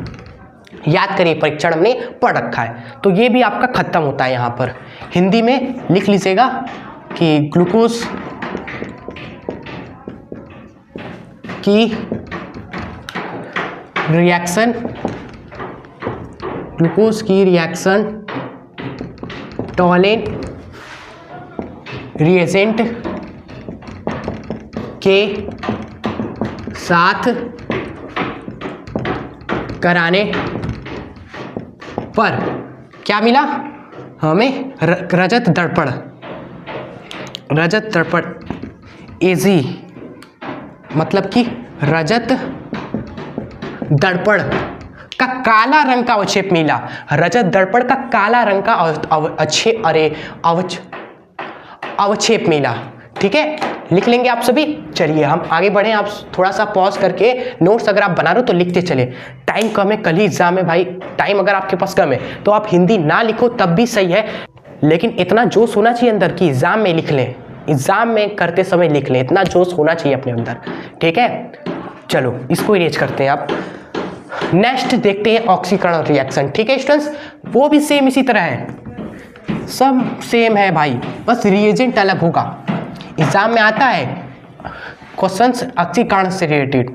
याद करिए, परीक्षण हमने पढ़ रखा है। तो ये भी आपका खत्म होता है। यहाँ पर हिंदी में लिख लीजिएगा कि ग्लूकोज की रिएक्शन टॉलेन रिएजेंट के साथ कराने पर क्या मिला हमें, रजत दर्पण Ag मतलब कि रजत दर्पण का काला रंग का अवक्षेप मिला, रजत दर्पण का काला रंग का अवक्षेप मिला। ठीक है, लिख लेंगे आप सभी। चलिए हम आगे बढ़े, आप थोड़ा सा पॉज करके नोट्स अगर आप बना रहे हो तो लिखते चले। टाइम कम है, कल ही एग्जाम है भाई, टाइम अगर आपके पास कम है तो आप हिंदी ना लिखो तब भी सही है, लेकिन इतना जोश होना चाहिए अंदर कि एग्जाम में लिख लें, एग्जाम में करते समय लिख लें, इतना जोश होना चाहिए अपने अंदर। ठीक है, चलो इसको इरेज करते हैं। आप नेक्स्ट देखते हैं ऑक्सीकरण रिएक्शन। ठीक है स्टूडेंट्स, वो भी सेम इसी तरह है, सब सेम है भाई, बस रिएजेंट अलग होगा। एग्जाम में आता है क्वेश्चंस ऑक्सीकरण से रिलेटेड,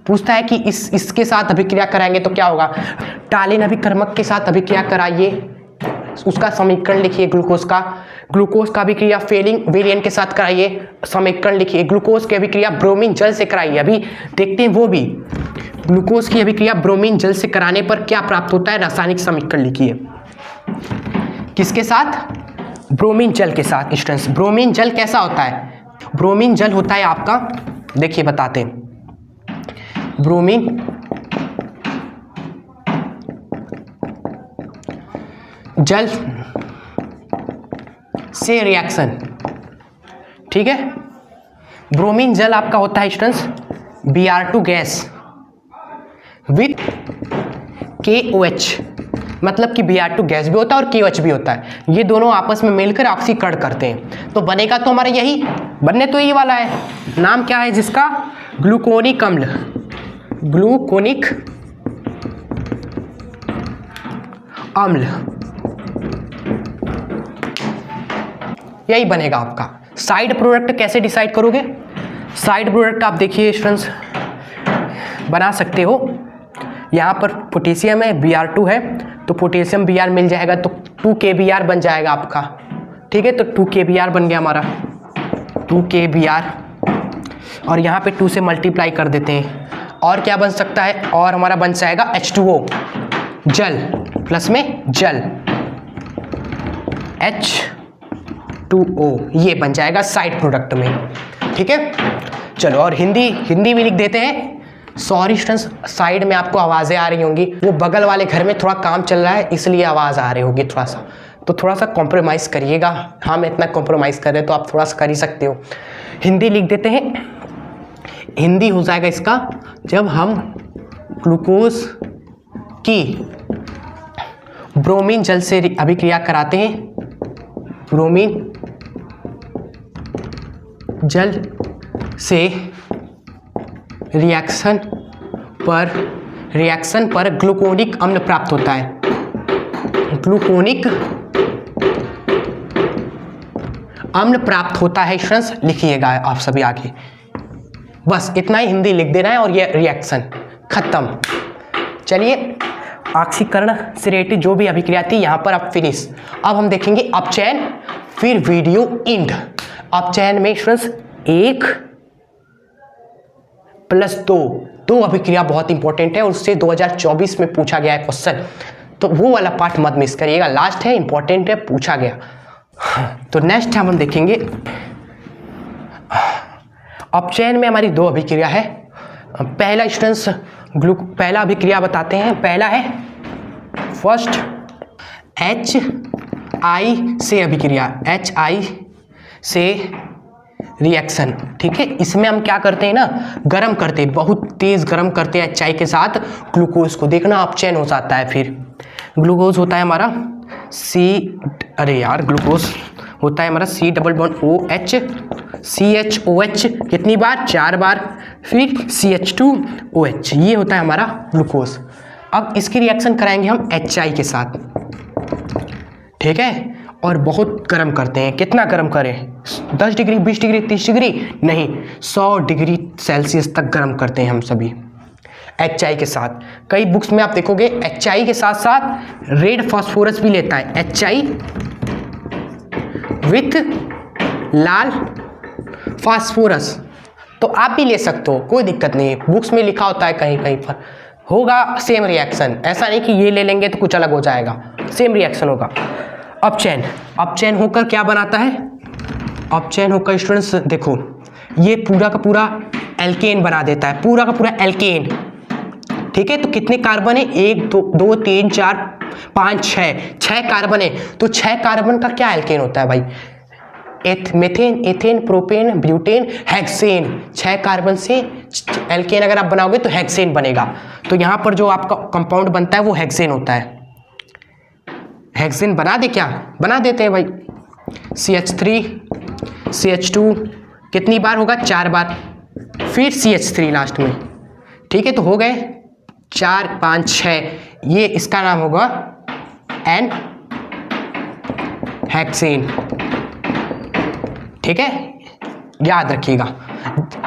पूछता है कि इसके साथ अभिक्रिया कराएंगे तो क्या होगा, टालिन अभिकर्मक के साथ अभिक्रिया कराइए, उसका समीकरण लिखिए, ग्लूकोज का अभिक्रिया फेलिंग वेरिएंट के साथ कराइए, समीकरण लिखिए, ग्लूकोज की अभिक्रिया ब्रोमीन जल से कराइए। अभी देखते हैं वो भी, ग्लूकोज की अभिक्रिया ब्रोमीन जल से कराने पर क्या प्राप्त होता है, रासायनिक समीकरण लिखिए। किसके साथ, ब्रोमीन जल के साथ। स्टूडेंट्स ब्रोमीन जल कैसा होता है, ब्रोमीन जल होता है आपका, देखिए बताते हैं, ब्रोमीन जल से रिएक्शन। ठीक है, ब्रोमीन जल आपका होता है students Br2 gas with KOH, मतलब कि Br2 गैस भी होता है और KOH भी होता है, ये दोनों आपस में मिलकर ऑक्सीकरण करते हैं। तो बनेगा तो हमारा यही, बनने तो यही वाला है, नाम क्या है जिसका, ग्लूकोनिक अम्ल, ग्लूकोनिक अम्ल, यही बनेगा आपका। साइड प्रोडक्ट कैसे डिसाइड करोगे, साइड प्रोडक्ट आप देखिए स्टूडेंट्स बना सकते हो, यहाँ पर पोटेशियम है, Br2 है, तो पोटेशियम Br मिल जाएगा तो 2 KBr बन जाएगा आपका। ठीक है, तो 2 KBr बन गया हमारा, 2 KBr, और यहाँ पे 2 से मल्टीप्लाई कर देते हैं, और क्या बन सकता है, और हमारा बन जाएगा H2O जल, प्लस में जल H2O, ये बन जाएगा साइड प्रोडक्ट में। ठीक है, चलो और हिंदी भी लिख देते हैं। सॉरी स्टूडेंट्स, साइड में आपको आवाज़ें आ रही होंगी, वो बगल वाले घर में थोड़ा काम चल रहा है इसलिए आवाज़ आ रही होगी थोड़ा सा, तो थोड़ा सा कॉम्प्रोमाइज़ करिएगा। हाँ, मैं इतना कॉम्प्रोमाइज़ कर रहे तो आप थोड़ा सा कर ही सकते हो। हिंदी लिख देते हैं, हिंदी हो जाएगा इसका, जब हम ग्लूकोज की ब्रोमीन जल से अभिक्रिया कराते हैं, ब्रोमीन जल से रिएक्शन पर ग्लूकोनिक अम्ल प्राप्त होता है, ग्लूकोनिक अम्ल प्राप्त होता है। स्टूडेंट्स लिखिएगा आप सभी आगे, बस इतना ही हिंदी लिख देना है और ये रिएक्शन खत्म। चलिए ऑक्सीकरण से रिलेटेड जो भी अभिक्रिया थी यहाँ पर अब फिनिश। अब हम देखेंगे अपचयन, फिर वीडियो इंड। अपचयन में स्टूडेंट्स 1 + 2 अभिक्रिया बहुत इंपॉर्टेंट है और उससे 2024 में पूछा गया है क्वेश्चन, तो वो वाला पार्ट मत मिस करिएगा, लास्ट है, इंपॉर्टेंट है, पूछा गया। तो नेक्स्ट हम देखेंगे अपचयन में हमारी 2 अभिक्रिया है। पहला स्टूडेंट्स पहला अभिक्रिया बताते हैं, पहला है फर्स्ट HI से अभिक्रिया, HI से रिएक्शन, ठीक है। इसमें हम क्या करते हैं ना, गर्म करते हैं, बहुत तेज गर्म करते हैं HI के साथ ग्लूकोज को। देखना अपचयन हो जाता है, फिर ग्लूकोज होता है हमारा ग्लूकोज होता है हमारा C double bond OH CHOH कितनी बार, 4 बार, फिर CH2OH, ये होता है हमारा ग्लूकोज। अब इसकी रिएक्शन कराएंगे हम HI के साथ, ठीक है, और बहुत गर्म करते हैं। कितना गर्म करें, 10 डिग्री, 20 डिग्री, 30 डिग्री नहीं, 100 डिग्री सेल्सियस तक गर्म करते हैं हम सभी HI के साथ। कई बुक्स में आप देखोगे HI के साथ साथ रेड फास्फोरस भी लेता है, HI विथ लाल फास्फोरस, तो आप भी ले सकते हो, कोई दिक्कत नहीं है। बुक्स में लिखा होता है, कहीं कहीं पर होगा सेम रिएक्शन, ऐसा नहीं कि ये ले लेंगे तो कुछ अलग हो जाएगा, सेम रिएक्शन होगा। अपचयन होकर क्या बनाता है, अपचयन होकर स्टूडेंट्स देखो ये पूरा का पूरा एल्केन बना देता है, पूरा का पूरा एल्केन, ठीक है। तो कितने कार्बन है, 1 2 3 4 5 6 कार्बन है। तो 6 कार्बन का क्या एल्केन होता है भाई, methane, ethane, propane, butane, hexane. 6 carbon से एल्केन अगर आप बनाओगे तो हेक्सेन बनेगा। तो यहाँ पर जो आपका कंपाउंड बनता है वो हेक्सेन होता है। हेक्सेन बना दे, क्या बना देते हैं भाई, CH3 CH2 कितनी बार होगा, 4 बार, फिर CH3 लास्ट में, ठीक है। तो हो गए 4 5 6, ये इसका नाम होगा एन हेक्सेन, ठीक है, याद रखिएगा।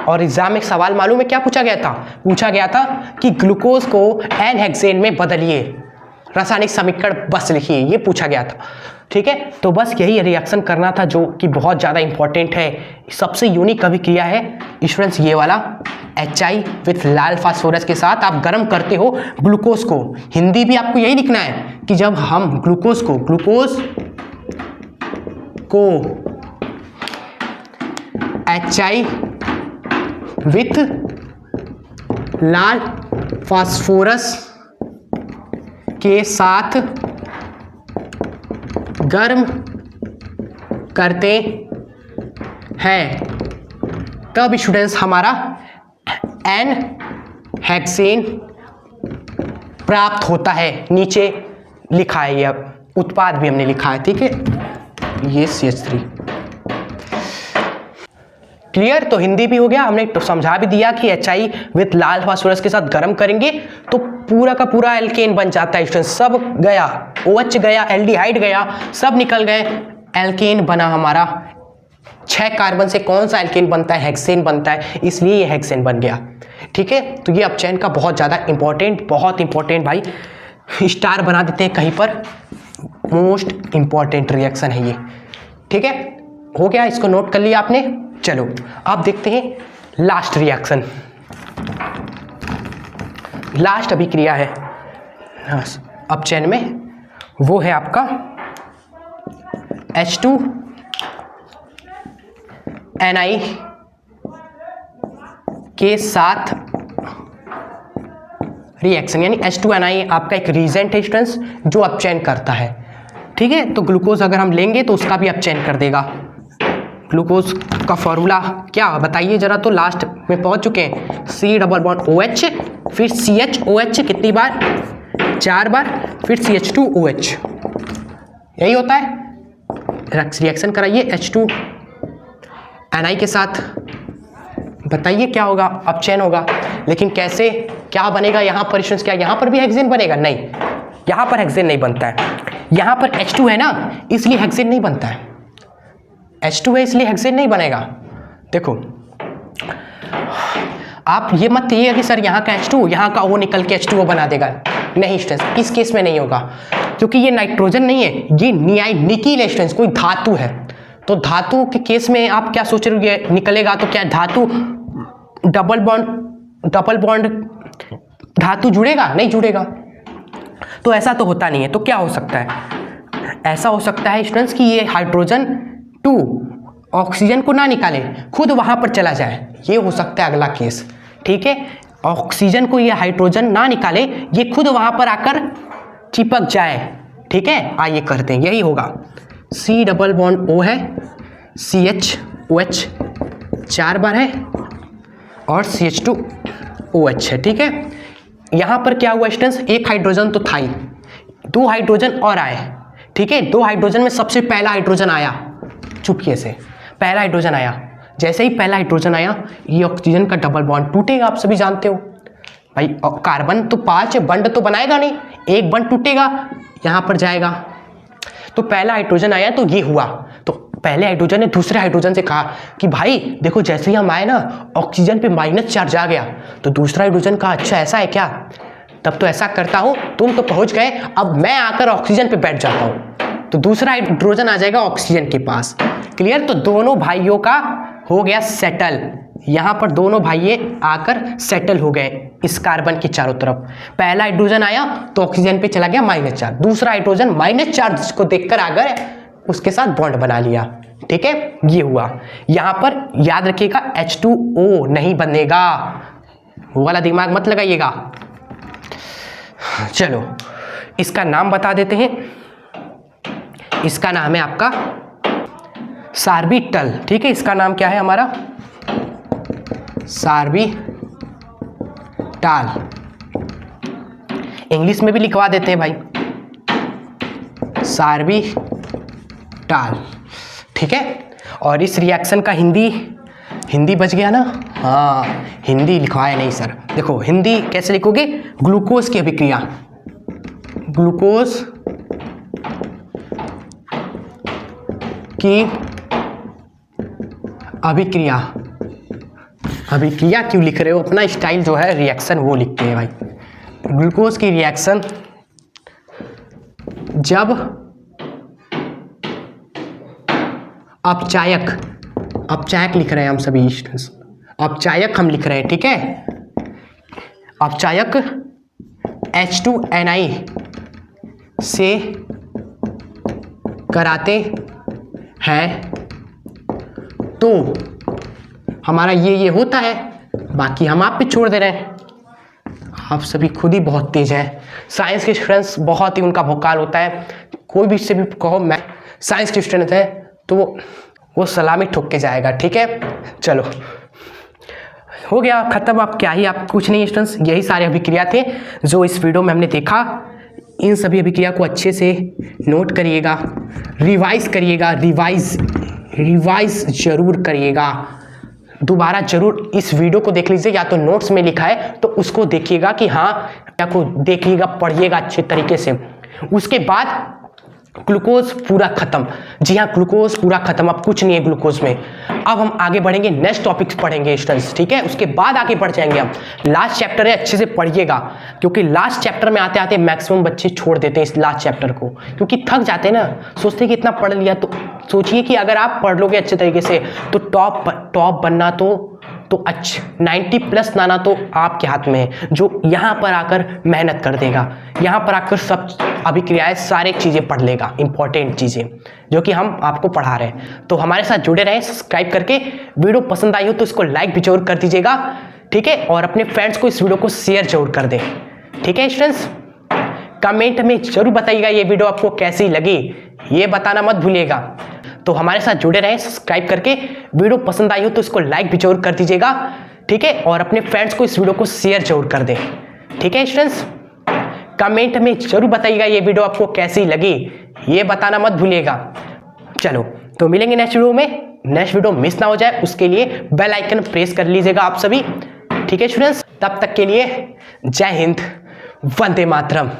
और एग्जाम में सवाल मालूम है क्या पूछा गया था, पूछा गया था कि ग्लूकोज को एन हेक्सेन में बदलिए, रासायनिक समीकरण बस लिखिए, ये पूछा गया था, ठीक है। तो बस यही रिएक्शन करना था जो कि बहुत ज़्यादा इंपॉर्टेंट है, सबसे यूनिक अभिक्रिया है स्टूडेंट्स ये वाला। HI विथ लाल फास्फोरस के साथ आप गर्म करते हो ग्लूकोज को। हिंदी भी आपको यही लिखना है कि जब हम ग्लूकोज को HI विथ लाल फास्फोरस के साथ गर्म करते हैं, तब स्टूडेंट्स हमारा एन हेक्सेन प्राप्त होता है। नीचे लिखा है, ये उत्पाद भी हमने लिखा है, ठीक है, ये CH3 क्लियर। तो हिंदी भी हो गया, हमने तो समझा भी दिया कि HI विथ लाल फास्फोरस के साथ गर्म करेंगे तो पूरा का पूरा एल्केन बन जाता है स्टूडेंट, सब गया, OH गया, एल्डिहाइड गया, सब निकल गए, एल्केन बना हमारा। 6 कार्बन से कौन सा एल्केन बनता है, हेक्सेन बनता है, इसलिए ये हेक्सेन बन गया, ठीक है। तो ये अपचयन का बहुत ज़्यादा इंपॉर्टेंट, बहुत इंपॉर्टेंट भाई, स्टार बना देते हैं कहीं पर, मोस्ट इंपॉर्टेंट रिएक्शन है ये, ठीक है। हो गया, इसको नोट कर लिया आपने। चलो अब देखते हैं लास्ट रिएक्शन, लास्ट अभिक्रिया है अपचयन में, वो है आपका H2Ni के साथ रिएक्शन, यानी H2Ni आपका एक रीजेंट है स्टूडेंट्स जो अपचयन करता है, ठीक है। तो ग्लूकोज अगर हम लेंगे तो उसका भी अपचयन कर देगा। ग्लूकोज का फॉर्मूला क्या बताइए जरा, तो लास्ट में पहुंच चुके हैं, C डबल बॉन्ड OH, फिर CHOH कितनी बार, 4 बार, फिर CH2OH, यही होता है। रिएक्शन कराइए H2Ni के साथ, बताइए क्या होगा, अपचयन होगा, लेकिन कैसे, क्या बनेगा यहाँ पर स्टूडेंट्स, क्या यहाँ पर भी हेक्सेन बनेगा, नहीं, यहाँ पर हेक्सेन नहीं बनता है, यहाँ पर H2 है ना, इसलिए हेक्सेन नहीं बनता है, H2 है इसलिए हेक्सेन नहीं बनेगा। देखो आप ये मत कहिए कि सर यहाँ का H2 यहाँ का O निकल के H2O बना देगा, नहीं स्टूडेंट्स, इस केस में नहीं होगा, क्योंकि ये नाइट्रोजन नहीं है, ये निकिल है स्टूडेंट्स, कोई धातु है। तो धातु के केस में आप क्या सोच रहे हो, निकलेगा तो क्या धातु डबल बॉन्ड धातु जुड़ेगा, नहीं जुड़ेगा, तो ऐसा तो होता नहीं है। तो क्या हो सकता है, ऐसा हो सकता है स्टूडेंट्स कि ये हाइड्रोजन 2 ऑक्सीजन को ना निकाले, खुद वहां पर चला जाए, ये हो सकता है अगला केस, ठीक है। ऑक्सीजन को ये हाइड्रोजन ना निकाले, ये खुद वहां पर आकर चिपक जाए, ठीक है। आइए करते हैं, यही होगा। C डबल बॉन्ड O है, CH OH 4 बार है और CH2OH है, ठीक है। यहाँ पर क्या हुआ स्टूडेंट्स, एक हाइड्रोजन तो था ही, 2 हाइड्रोजन और आए, ठीक है। 2 हाइड्रोजन में सबसे पहला हाइड्रोजन आया, चुपके से पहला हाइड्रोजन आया। जैसे ही पहला हाइड्रोजन आया, ये ऑक्सीजन का डबल बॉन्ड टूटेगा, आप सभी जानते हो भाई। कार्बन तो 5 बंड तो बनाएगा नहीं, एक बंड टूटेगा, यहाँ पर जाएगा। तो पहला हाइड्रोजन आया तो ये हुआ। तो पहले हाइड्रोजन ने दूसरे हाइड्रोजन से कहा कि भाई देखो, जैसे ही हम आए ना, ऑक्सीजन पे माइनस चार्ज आ गया। तो दूसरा हाइड्रोजन कहा अच्छा ऐसा है क्या, तब तो ऐसा करता हूँ, तुम तो पहुँच गए, अब मैं आकर ऑक्सीजन पे बैठ जाता हूँ। तो दूसरा हाइड्रोजन आ जाएगा ऑक्सीजन के पास। क्लियर। तो दोनों भाइयों का हो गया सेटल, यहाँ पर दोनों भाई आकर सेटल हो गए इस कार्बन की चारों तरफ। पहला हाइड्रोजन आया तो ऑक्सीजन पे चला गया माइनस चार्ज, दूसरा हाइड्रोजन माइनस चार्ज को देखकर आ गए, उसके साथ बॉन्ड बना लिया, ठीक है। ये हुआ। यहाँ पर याद रखिएगा H2O नहीं बनेगा, वो वाला दिमाग मत लगाइएगा। चलो इसका नाम बता देते हैं। इसका नाम है आपका सार्बिटल, ठीक है। इसका नाम क्या है हमारा, सार्बिटाल। इंग्लिश में भी लिखवा देते हैं भाई, सार्बिटाल, ठीक है। और इस रिएक्शन का हिंदी बच गया ना, हाँ हिंदी लिखवाया नहीं सर। देखो हिंदी कैसे लिखोगे, ग्लूकोज की अभिक्रिया, ग्लूकोज की अभिक्रिया क्यों लिख रहे हो, अपना स्टाइल जो है रिएक्शन वो लिखते हैं भाई। ग्लूकोज की रिएक्शन जब अपचायक लिख रहे हैं हम सभी स्टूडेंट्स, अपचायक हम लिख रहे हैं, ठीक है। अपचायक H2Ni से कराते हैं तो हमारा ये होता है, बाकी हम आप पे छोड़ दे रहे हैं। आप सभी खुद ही बहुत तेज हैं, साइंस के स्टूडेंट्स बहुत ही उनका भोकाल होता है। कोई भी से भी कहो मैं साइंस के स्टूडेंट है तो वो सलामी ठोक के जाएगा, ठीक है। चलो हो गया खत्म। आप क्या ही, आप कुछ नहीं स्टूडेंट्स, यही सारे अभिक्रिया थे जो इस वीडियो में हमने देखा। इन सभी अभिक्रिया को अच्छे से नोट करिएगा, रिवाइज करिएगा, रिवाइज जरूर करिएगा। दोबारा जरूर इस वीडियो को देख लीजिए, या तो नोट्स में लिखा है तो उसको देखिएगा कि हाँ, को देखिएगा, पढ़िएगा अच्छे तरीके से। उसके बाद ग्लूकोज पूरा खत्म, जी हाँ ग्लूकोज पूरा खत्म, अब कुछ नहीं है ग्लूकोज में। अब हम आगे बढ़ेंगे, नेक्स्ट टॉपिक्स पढ़ेंगे स्टूडेंट्स, ठीक है। उसके बाद आगे बढ़ जाएंगे हम। लास्ट चैप्टर है, अच्छे से पढ़िएगा, क्योंकि लास्ट चैप्टर में आते आते मैक्सिमम बच्चे छोड़ देते हैं इस लास्ट चैप्टर को, क्योंकि थक जाते हैं ना, सोचते हैं कि इतना पढ़ लिया। तो सोचिए कि अगर आप पढ़ लोगे अच्छे तरीके से तो टॉप बनना तो अच्छा 90+ लाना तो आपके हाथ में है, जो यहाँ पर आकर मेहनत कर देगा, यहाँ पर आकर सब अभिक्रियाएं सारे चीज़ें पढ़ लेगा, इंपॉर्टेंट चीज़ें जो कि हम आपको पढ़ा रहे हैं। तो हमारे साथ जुड़े रहें, सब्सक्राइब करके। वीडियो पसंद आई हो तो इसको लाइक भी जरूर कर दीजिएगा, ठीक है। और अपने फ्रेंड्स को इस वीडियो को शेयर जरूर कर दें, ठीक है स्टूडेंट्स। कमेंट में जरूर बताइएगा ये वीडियो आपको कैसी लगी, ये बताना मत भूलिएगा। तो हमारे साथ जुड़े रहें, सब्सक्राइब करके। वीडियो पसंद आई हो तो इसको लाइक भी जरूर कर दीजिएगा, ठीक है। और अपने फ्रेंड्स को इस वीडियो को शेयर जरूर कर दें, ठीक है स्टूडेंट्स। कमेंट में जरूर बताइएगा ये वीडियो आपको कैसी लगी, ये बताना मत भूलिएगा। चलो तो मिलेंगे नेक्स्ट वीडियो में। नेक्स्ट वीडियो मिस ना हो जाए उसके लिए बेल आइकन प्रेस कर लीजिएगा आप सभी, ठीक है स्टूडेंट्स। तब तक के लिए जय हिंद, वंदे मातरम।